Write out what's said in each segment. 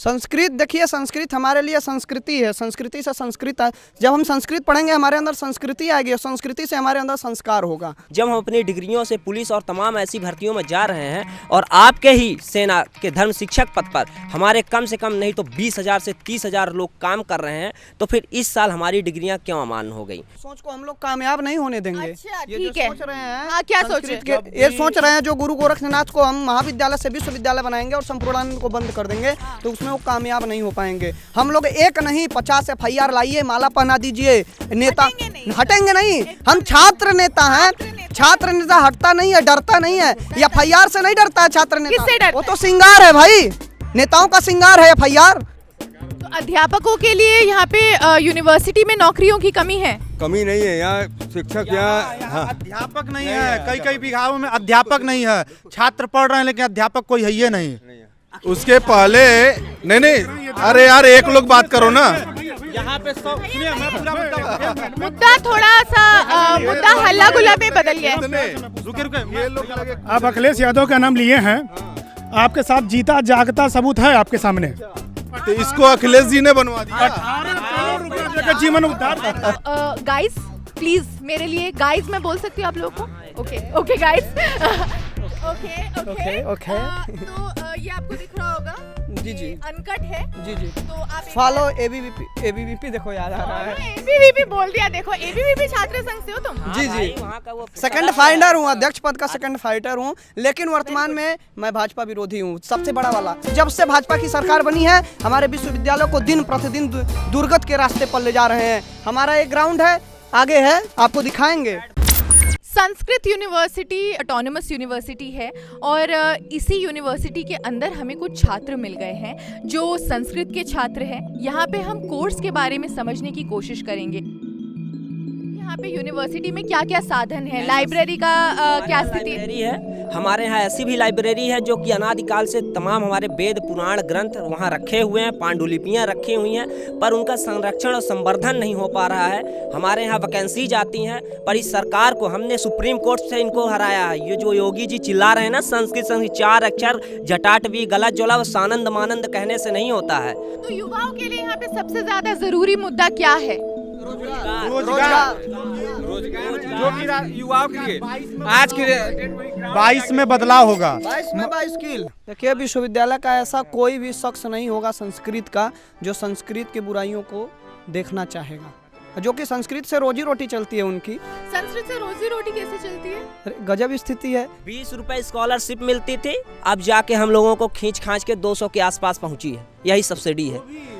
संस्कृत देखिए, संस्कृत हमारे लिए संस्कृति है, संस्कृति से संस्कृत है। जब हम संस्कृत पढ़ेंगे हमारे अंदर संस्कृति आएगी, संस्कृति से हमारे अंदर संस्कार होगा। जब हम अपनी डिग्रियों से पुलिस और तमाम ऐसी भर्तियों में जा रहे हैं और आपके ही सेना के धर्म शिक्षक पद पर हमारे कम से कम नहीं तो 20,000 से 30,000 लोग काम कर रहे हैं, तो फिर इस साल हमारी डिग्रियां क्यों अमान्य हो गई? सोच को हम लोग कामयाब नहीं होने देंगे। अच्छा, ये ठीक जो है। सोच रहे हैं, हाँ, क्या सोच रहे हैं? ये सोच रहे हैं जो गुरु गोरखनाथ को हम महाविद्यालय से विश्वविद्यालय बनाएंगे और संपूर्णानंद को बंद कर देंगे, तो उसमें वो कामयाब नहीं हो पाएंगे। हम लोग एक नहीं 50 FIR लाइए, माला पहना दीजिए, नेता हटेंगे नहीं। हम छात्र नेता हैं, छात्र नेता हटता नहीं है, डरता नहीं है। FIR से नहीं डरता है छात्र किससे नेता, डरता वो तो श्रृंगार है भाई, नेताओं का श्रृंगार है FIR। तो अध्यापकों के लिए यहाँ पे यूनिवर्सिटी में नौकरियों की कमी है? कमी नहीं है, यहाँ शिक्षक यहाँ अध्यापक नहीं है, कई कई विभागों में अध्यापक नहीं है। छात्र पढ़ रहे हैं लेकिन अध्यापक कोई है ही नहीं। उसके पहले नहीं, अरे यार एक लोग बात करो ना। यहाँ पे सुनिए, मैं पूरा मुद्दा थोड़ा सा मुद्दा हल्ला गुल्ला में बदल गया है। रुके आप अखिलेश यादव का नाम लिए हैं, आपके साथ जीता जागता सबूत है आपके सामने। तो इसको अखिलेश जी ने बनवा दिया। 18 करोड़ रुपया देकर जीवन उद्धार। गाइस प्लीज मेरे लिए गाइस मैं बोल सकती हूँ आप लोगों को? Okay guys. ओके। तो ये आपको दिख रहा होगा, जी जी अनकट है। जी तो आप फॉलो ABVP देखो याद आ रहा है। ABVP बोल दिया, देखो ABVP छात्र संघ से हो तुम? जी भाई, जी, वहाँ का वो सेकंड फाइटर हूँ, अध्यक्ष पद का सेकंड फाइटर हूँ, लेकिन वर्तमान में मैं भाजपा विरोधी हूँ, सबसे बड़ा वाला। जब से भाजपा की सरकार बनी है हमारे विश्वविद्यालयों को दिन प्रतिदिन दुर्गत के रास्ते पर ले जा रहे हैं। हमारा एक ग्राउंड है, आगे है, आपको दिखाएंगे। संस्कृत यूनिवर्सिटी ऑटोनमस यूनिवर्सिटी है और इसी यूनिवर्सिटी के अंदर हमें कुछ छात्र मिल गए हैं जो संस्कृत के छात्र हैं। यहाँ पे हम कोर्स के बारे में समझने की कोशिश करेंगे। यहाँ पे यूनिवर्सिटी में क्या क्या साधन है, लाइब्रेरी का क्या स्थिति है? लाइब्रेरी है हमारे यहाँ, ऐसी भी लाइब्रेरी है जो कि अनादिकाल से तमाम हमारे वेद पुराण ग्रंथ वहाँ रखे हुए हैं, पांडुलिपियाँ रखी हुई हैं, पर उनका संरक्षण और संवर्धन नहीं हो पा रहा है। हमारे यहाँ वैकेंसीज आती हैं, पर इस सरकार को हमने सुप्रीम कोर्ट से इनको हराया है। ये जो योगी जी चिल्ला रहे हैं ना, संस्कृत संस्कृत 4 अक्षर जटाटवी गलत जोला, वो सानंद मानंद कहने से नहीं होता है। तो युवाओं के लिए यहाँ पे सबसे ज्यादा जरूरी मुद्दा क्या है? रोजगार जो कि युवाओं के लिए आज के 22 में बदलाव होगा। 22 स्किल। देखिए, विश्वविद्यालय का ऐसा कोई भी शख्स नहीं होगा संस्कृत का जो संस्कृत की बुराइयों को देखना चाहेगा, जो कि संस्कृत से रोजी रोटी चलती है उनकी। संस्कृत से रोजी रोटी कैसे चलती है? गजब स्थिति है। 20 रुपए स्कॉलरशिप मिलती थी, अब जाके हम लोगों को खींच खांच के 200 के आसपास पहुंची है। यही सब्सिडी है।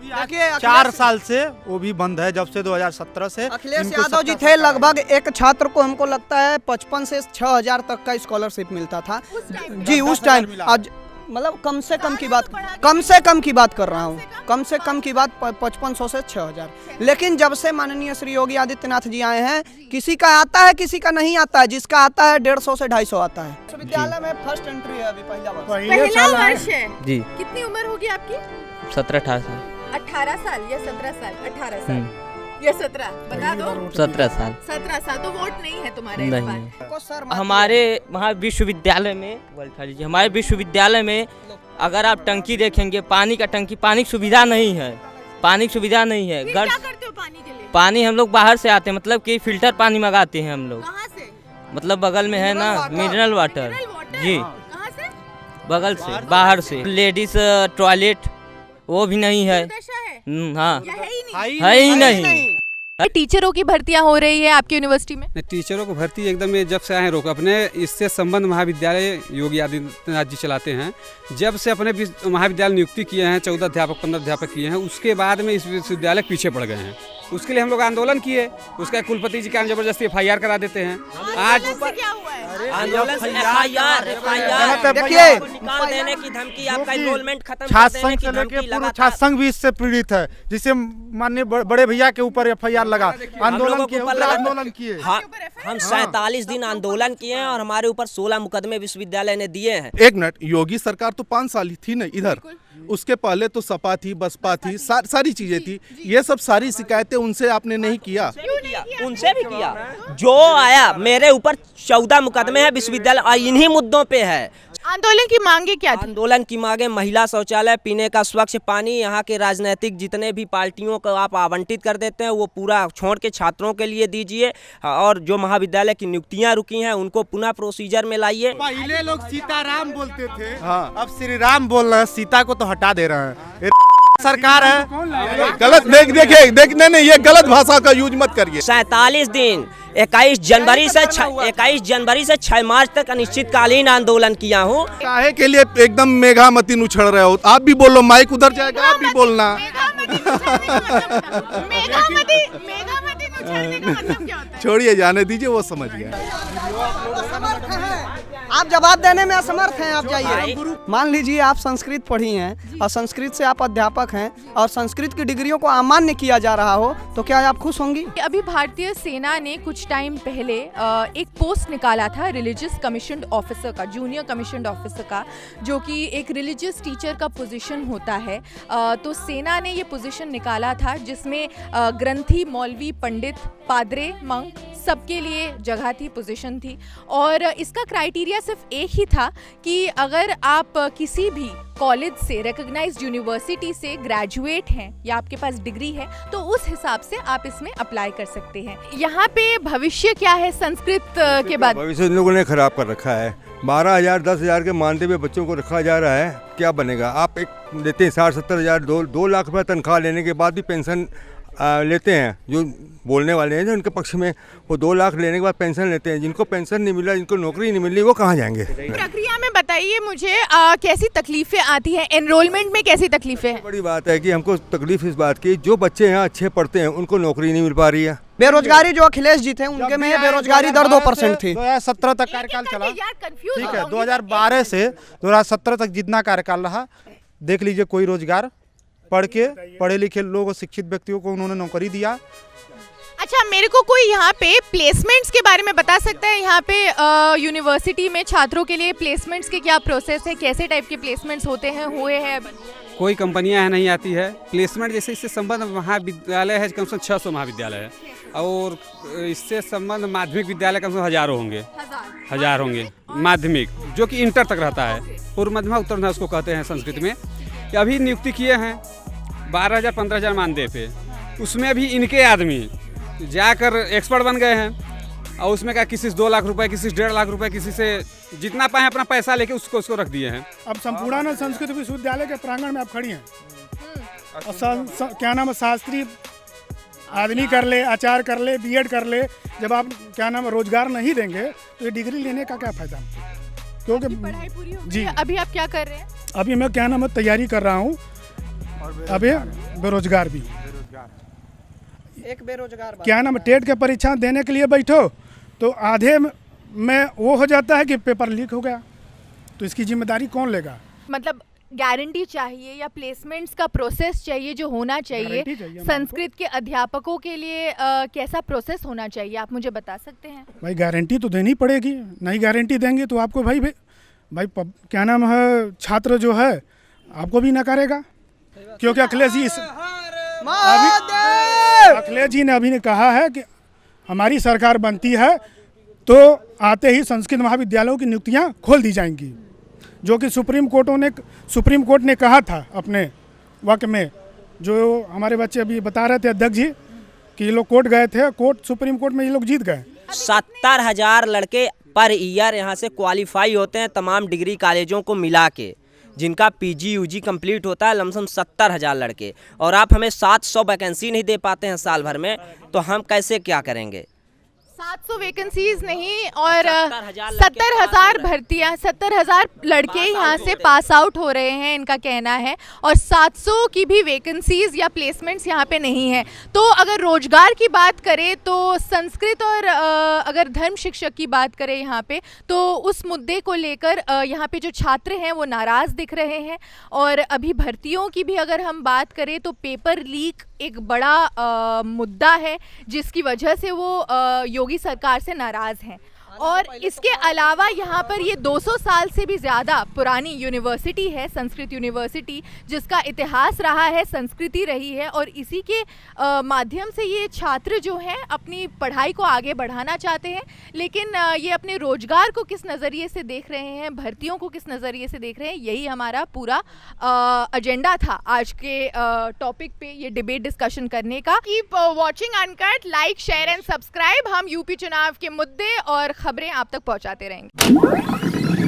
देखिए, 4 साल से वो भी बंद है, जब से 2017 से। अखिलेश यादव जी थे, लगभग एक छात्र को हमको लगता है 55 से 6,000 तक का स्कॉलरशिप मिलता था जी उस टाइम। आज मतलब कम से कम की बात कर रहा हूँ, कम से कम की बात 5500 से 6,000। लेकिन जब से माननीय श्री योगी आदित्यनाथ जी आए हैं, किसी का आता है किसी का नहीं आता है, जिसका आता है 150 से 250 आता है। विश्वविद्यालय में फर्स्ट एंट्री है, अभी पहला वर्ष है जी। कितनी उम्र होगी आपकी? 17-18 साल। 18 साल या 17 साल? 18 साल या 17? बता दो। 17 साल। 17 साल तो वोट नहीं है तुम्हारे इस बार? सर हमारे वहाँ विश्वविद्यालय में हमारे विश्वविद्यालय में अगर आप टंकी देखेंगे, पानी का टंकी, पानी की सुविधा नहीं है, पानी की सुविधा नहीं है। फिर क्या करते हो पानी के लिए? पानी हम लोग बाहर से आते हैं, मतलब कि फिल्टर पानी मंगाते हैं हम लोग। कहाँ से? मतलब बगल में है ना मिनरल वाटर जी, कहाँ से? बगल से, बाहर से। लेडीज टॉयलेट वो भी नहीं है। हाँ, या है ही नहीं? है ही नहीं। टीचरों की भर्तियां हो रही है आपकी यूनिवर्सिटी में? टीचरों को भर्ती एकदम ये जब से आए रोक अपने इससे संबंध महाविद्यालय योगी आदित्यनाथ जी चलाते हैं। जब से अपने महाविद्यालय नियुक्ति किए हैं, 14 अध्यापक 15 अध्यापक किए हैं, उसके बाद में इस विश्वविद्यालय पीछे पड़ गए हैं। उसके लिए हम लोग आंदोलन किए, उसका कुलपति जी का जबरदस्ती FIR करा देते हैं। आज क्या हुआ है? आंदोलन से FIR देखिए, निकाल देने की धमकी, आपका एनरोलमेंट खत्म कर छात्र देने संघ की से लेके धमकी पूरा लगातार। छात्र संघ भी इससे पीड़ित है, जिसे माननीय बड़े भैया के ऊपर FIR लगा। आंदोलन किए, आंदोलन किए। हम 47 दिन आंदोलन किए हैं और हमारे ऊपर 16 मुकदमे विश्वविद्यालय ने दिए हैं। एक मिनट, योगी सरकार तो 5 साल ही थी ना इधर, उसके पहले तो सपा थी, बसपा थी, सारी चीजें थी। ये सब सारी शिकायतें उनसे आपने नहीं किया। उनसे भी किया। जो आया मेरे ऊपर 14 मुकदमे हैं विश्वविद्यालय और इन्हीं मुद्दों पे है। आंदोलन की मांगे क्या थी? आंदोलन की मांगे महिला शौचालय, पीने का स्वच्छ पानी, यहाँ के राजनीतिक जितने भी पार्टियों को आप आवंटित कर देते हैं वो पूरा छोड़ के छात्रों के लिए दीजिए, और जो महाविद्यालय की नियुक्तियां रुकी हैं उनको पुनः प्रोसीजर में लाइए। पहले लोग सीताराम बोलते थे, अब श्री राम बोल रहे हैं, सीता को तो हटा दे रहे हैं। ये सरकार है गलत देखने नहीं, ये गलत भाषा का यूज मत करिए। 47 दिन 21 जनवरी से 6 मार्च तक अनिश्चितकालीन आंदोलन किया हूँ। काहे के लिए एकदम मेघामती उछल रहे हो? आप भी बोलो, माइक उधर जाएगा, आप भी बोलना। छोड़िए, जाने दीजिए, वो समझ गया। आप जवाब देने में असमर्थ हैं, आप जाइए। मान लीजिए आप संस्कृत पढ़ी हैं और संस्कृत से आप अध्यापक हैं और संस्कृत की डिग्रियों को अमान्य किया जा रहा हो, तो क्या आप खुश होंगी? अभी भारतीय सेना ने कुछ टाइम पहले एक पोस्ट निकाला था रिलीजियस कमीशन ऑफिसर का, जूनियर कमीशन ऑफिसर का, जो कि एक रिलीजियस टीचर का पोजीशन होता है। तो सेना ने ये पोजीशन निकाला था जिसमें ग्रंथी, मौलवी, पंडित, पादरे, मंक सबके लिए जगह थी, पोजीशन थी। और इसका क्राइटेरिया सिर्फ एक ही था कि अगर आप किसी भी कॉलेज से, रिकॉग्नाइज्ड यूनिवर्सिटी से ग्रेजुएट हैं या आपके पास डिग्री है तो उस हिसाब से आप इसमें अप्लाई कर सकते हैं। यहाँ पे भविष्य क्या है संस्कृत के बाद? भविष्य इन लोगों ने खराब कर रखा है। 12,000 10,000 के मानते हुए बच्चों को रखा जा रहा है, क्या बनेगा? आप एक देते हैं 60-70 हज़ार, 2 लाख रुपये तनख्वाह लेने के बाद भी पेंशन लेते हैं। जो बोलने वाले हैं जो उनके पक्ष में, वो 2 लाख लेने के बाद पेंशन लेते हैं। जिनको पेंशन नहीं मिला, जिनको नौकरी नहीं मिली, वो कहाँ जाएंगे? प्रक्रिया में बताइए मुझे कैसी तकलीफें आती हैं, एनरोलमेंट में कैसी तकलीफें हैं? बड़ी बात है कि हमको तकलीफ इस बात की, जो बच्चे यहाँ अच्छे पढ़ते हैं उनको नौकरी नहीं मिल पा रही है। बेरोजगारी जो अखिलेश जी थे उनके में बेरोजगारी दर 2% थी। 2017 तक कार्यकाल चला, ठीक है। 2012 से 2017 तक जितना कार्यकाल रहा, देख लीजिए, कोई रोजगार, पढ़े लिखे लोगों, शिक्षित व्यक्तियों को उन्होंने नौकरी दिया। अच्छा, मेरे को कोई यहाँ पे प्लेसमेंट्स के बारे में बता सकता है? यहाँ पे यूनिवर्सिटी में छात्रों के लिए प्लेसमेंट्स के क्या प्रोसेस है, कैसे टाइप के प्लेसमेंट्स होते हैं, हुए हैं? कोई कंपनियां नहीं आती है। प्लेसमेंट जैसे इससे संबंध महाविद्यालय है, कम से कम 600 महाविद्यालय है, और इससे संबंध माध्यमिक विद्यालय कम से कम हजार होंगे माध्यमिक, जो कि इंटर तक रहता है। पूर्व मध्यमा उत्तर उसको कहते हैं संस्कृत में। अभी नियुक्ति किए हैं 12,000 15,000 मानदेय पे, उसमें भी इनके आदमी जाकर एक्सपर्ट बन गए हैं, और उसमें क्या किसी से 2 लाख रुपए, किसी से 1.5 लाख रुपए, किसी से जितना पाए अपना पैसा लेके उसको रख दिए हैं। अब संपूर्णानंद संस्कृत विश्वविद्यालय के प्रांगण में आप खड़ी हैं और क्या नाम है, शास्त्री आदमी कर ले, आचार्य कर ले, बीएड कर ले, जब आप क्या नाम रोजगार नहीं देंगे तो ये डिग्री लेने का क्या फायदा? क्योंकि पढ़ाई पूरी हो जी, गई, अभी आप क्या कर रहे हैं? अभी मैं क्या नाम है तैयारी कर रहा हूँ, अभी बेरोजगार भी। एक बेरोजगार क्या नाम टेट के परीक्षा देने के लिए बैठो तो आधे में वो हो जाता है कि पेपर लीक हो गया, तो इसकी जिम्मेदारी कौन लेगा? मतलब गारंटी चाहिए या प्लेसमेंट्स का प्रोसेस चाहिए जो होना चाहिए संस्कृत के अध्यापकों के लिए, कैसा प्रोसेस होना चाहिए आप मुझे बता सकते हैं? भाई गारंटी तो देनी पड़ेगी, नहीं गारंटी देंगे तो आपको भाई क्या नाम है, छात्र जो है आपको भी नकारेगा। क्योंकि अखिलेश जी ने अभी कहा है कि हमारी सरकार बनती है तो आते ही संस्कृत महाविद्यालयों की नियुक्तियां खोल दी जाएंगी, जो कि सुप्रीम कोर्ट ने कहा था अपने वक्त में। जो हमारे बच्चे अभी बता रहे थे अध्यक्ष जी कि ये लोग कोर्ट गए थे, सुप्रीम कोर्ट में ये लोग जीत गए। 70,000 लड़के पर ईयर यहाँ से क्वालिफाई होते हैं तमाम डिग्री कॉलेजों को मिला के, जिनका पीजी यूजी कंप्लीट होता है, लमसम 70,000 लड़के, और आप हमें 700 वैकेंसी नहीं दे पाते हैं साल भर में, तो हम कैसे क्या करेंगे? 700 वैकेंसीज नहीं और 70,000 भर्तियां, 70,000 लड़के यहाँ से पास आउट हो रहे हैं, इनका कहना है, और 700 की भी वैकेंसीज या प्लेसमेंट्स यहाँ पे नहीं है। तो अगर रोजगार की बात करें तो संस्कृत और अगर धर्म शिक्षक की बात करें यहाँ पे, तो उस मुद्दे को लेकर यहाँ पे जो छात्र हैं वो नाराज़ दिख रहे हैं। और अभी भर्तियों की भी अगर हम बात करें तो पेपर लीक एक बड़ा मुद्दा है जिसकी वजह से वो योगी सरकार से नाराज़ हैं। और इसके अलावा यहाँ पर ये 200 साल से भी ज़्यादा पुरानी यूनिवर्सिटी है, संस्कृत यूनिवर्सिटी, जिसका इतिहास रहा है, संस्कृति रही है, और इसी के माध्यम से ये छात्र जो हैं अपनी पढ़ाई को आगे बढ़ाना चाहते हैं। लेकिन ये अपने रोजगार को किस नज़रिए से देख रहे हैं, भर्तियों को किस नज़रिए से देख रहे हैं, यही हमारा पूरा एजेंडा था आज के टॉपिक पे ये डिबेट डिस्कशन करने का। Keep watching uncut, like share and subscribe. हम यूपी चुनाव के मुद्दे और खबरें आप तक पहुंचाते रहेंगे।